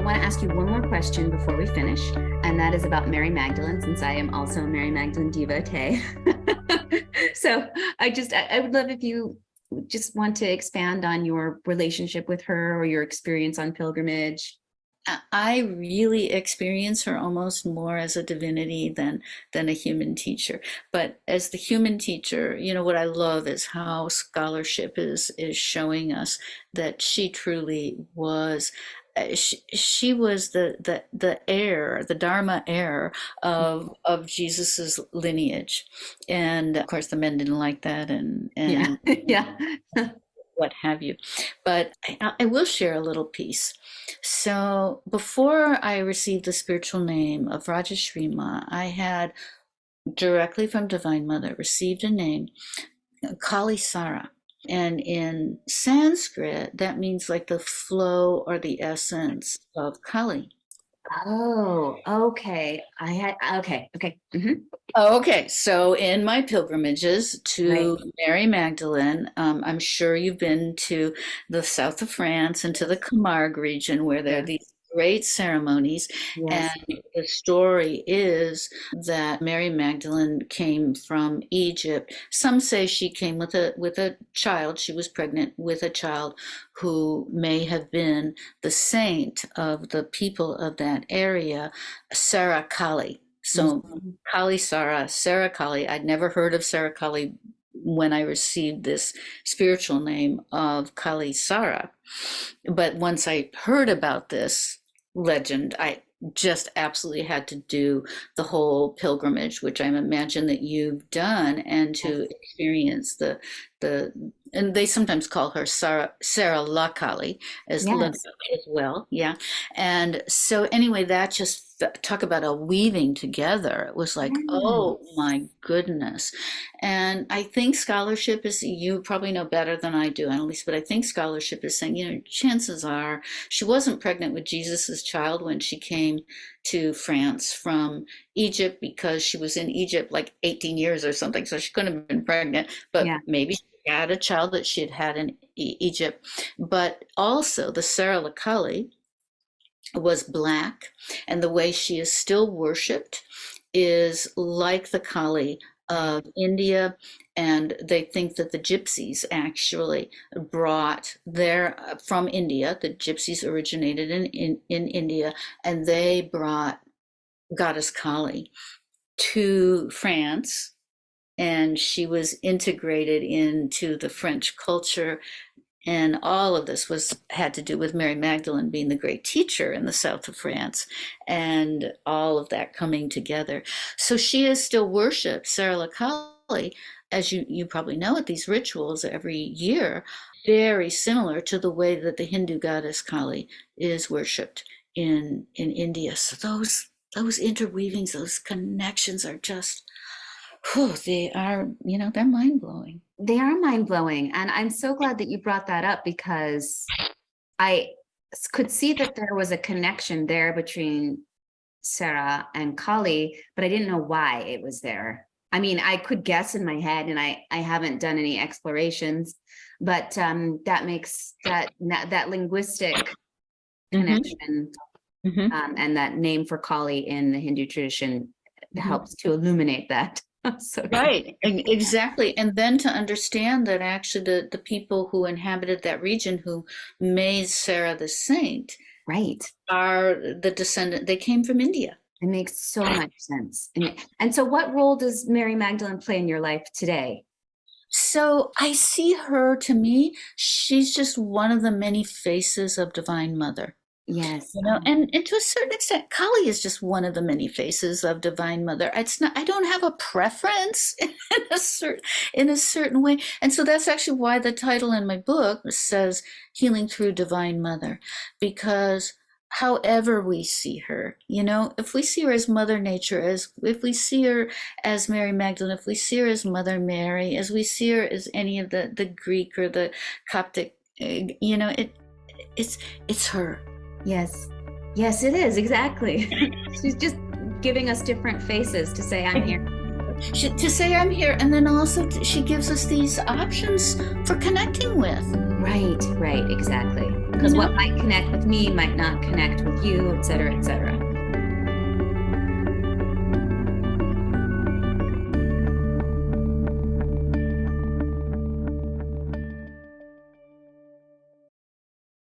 want to ask you one more question before we finish, and that is about Mary Magdalene, since I am also a Mary Magdalene devotee. So I would love if you just want to expand on your relationship with her or your experience on pilgrimage. I really experience her almost more as a divinity than a human teacher. But as the human teacher, what I love is how scholarship is showing us that she truly was. She was the heir, the Dharma heir of Jesus's lineage, and of course the men didn't like that, and Yeah, yeah. what have you. But I will share a little piece. So before I received the spiritual name of RAJASHREE MAA, I had directly from Divine Mother received a name, Kali Sara. And in Sanskrit, that means like the flow or the essence of Kali. Oh, okay. Okay. Okay, so in my pilgrimages to Right. Mary Magdalene, I'm sure you've been to the south of France and to the Camargue region where there are Yeah. these great ceremonies. And Yes. the story is that Mary Magdalene came from Egypt. Some say she came with a child. She was pregnant with a child who may have been the saint of the people of that area, Sara-la-Kali. So Mhm. Kali Sara, Sara-la-Kali. I'd never heard of Sara-la-Kali when I received this spiritual name of Kali Sara. But once I heard about this legend, I just absolutely had to do the whole pilgrimage, which I imagine that you've done, and Yes. to experience the and they sometimes call her Sara-la-Kali Yes. as well, yeah. And so anyway, that just talk about a weaving together. It was like, oh Yes. my goodness. And I think scholarship is, you probably know better than I do, Annalise, but I think scholarship is saying, chances are she wasn't pregnant with Jesus's child when she came to France from Egypt, because she was in Egypt like 18 years or something, so she couldn't have been pregnant, but Yeah. maybe she had a child that she had had in Egypt. But also the Sara-la-Kali was black, and the way she is still worshipped is like the Kali Right. of India. And they think that the gypsies actually brought their from India. The gypsies originated in India, and they brought goddess Kali to France, and she was integrated into the French culture. And all of this had to do with Mary Magdalene being the great teacher in the south of France, and all of that coming together. So she is still worshipped, Sara-la-Kali, as you probably know, at these rituals every year, very similar to the way that the Hindu goddess Kali is worshipped in India. So those interweavings, those connections are just, whew, they are, they're mind blowing. They are mind blowing. And I'm so glad that you brought that up, because I could see that there was a connection there between Sarah and Kali, but I didn't know why it was there. I mean, I could guess in my head, and I haven't done any explorations, but that makes that linguistic Mm-hmm, connection, mm-hmm, and that name for Kali in the Hindu tradition mm-hmm. helps to illuminate that. So true. Right, exactly. And then to understand that actually the people who inhabited that region who made Sarah the saint Right. are the descendant, they came from India. It makes so much sense. And so what role does Mary Magdalene play in your life today? So I see her, to me, she's just one of the many faces of Divine Mother. Yes. And to a certain extent, Kali is just one of the many faces of Divine Mother. It's not, I don't have a preference in a certain way. And so that's actually why the title in my book says Healing Through Divine Mother, because however we see her, if we see her as Mother Nature, if we see her as Mary Magdalene, if we see her as Mother Mary, as we see her as any of the Greek or the Coptic, it's her. Yes. Yes, it is. Exactly. She's just giving us different faces to say, I'm here. To say I'm here, and then also she gives us these options for connecting with. Right, exactly. because know? what might connect with me might not connect with you, et cetera, et cetera.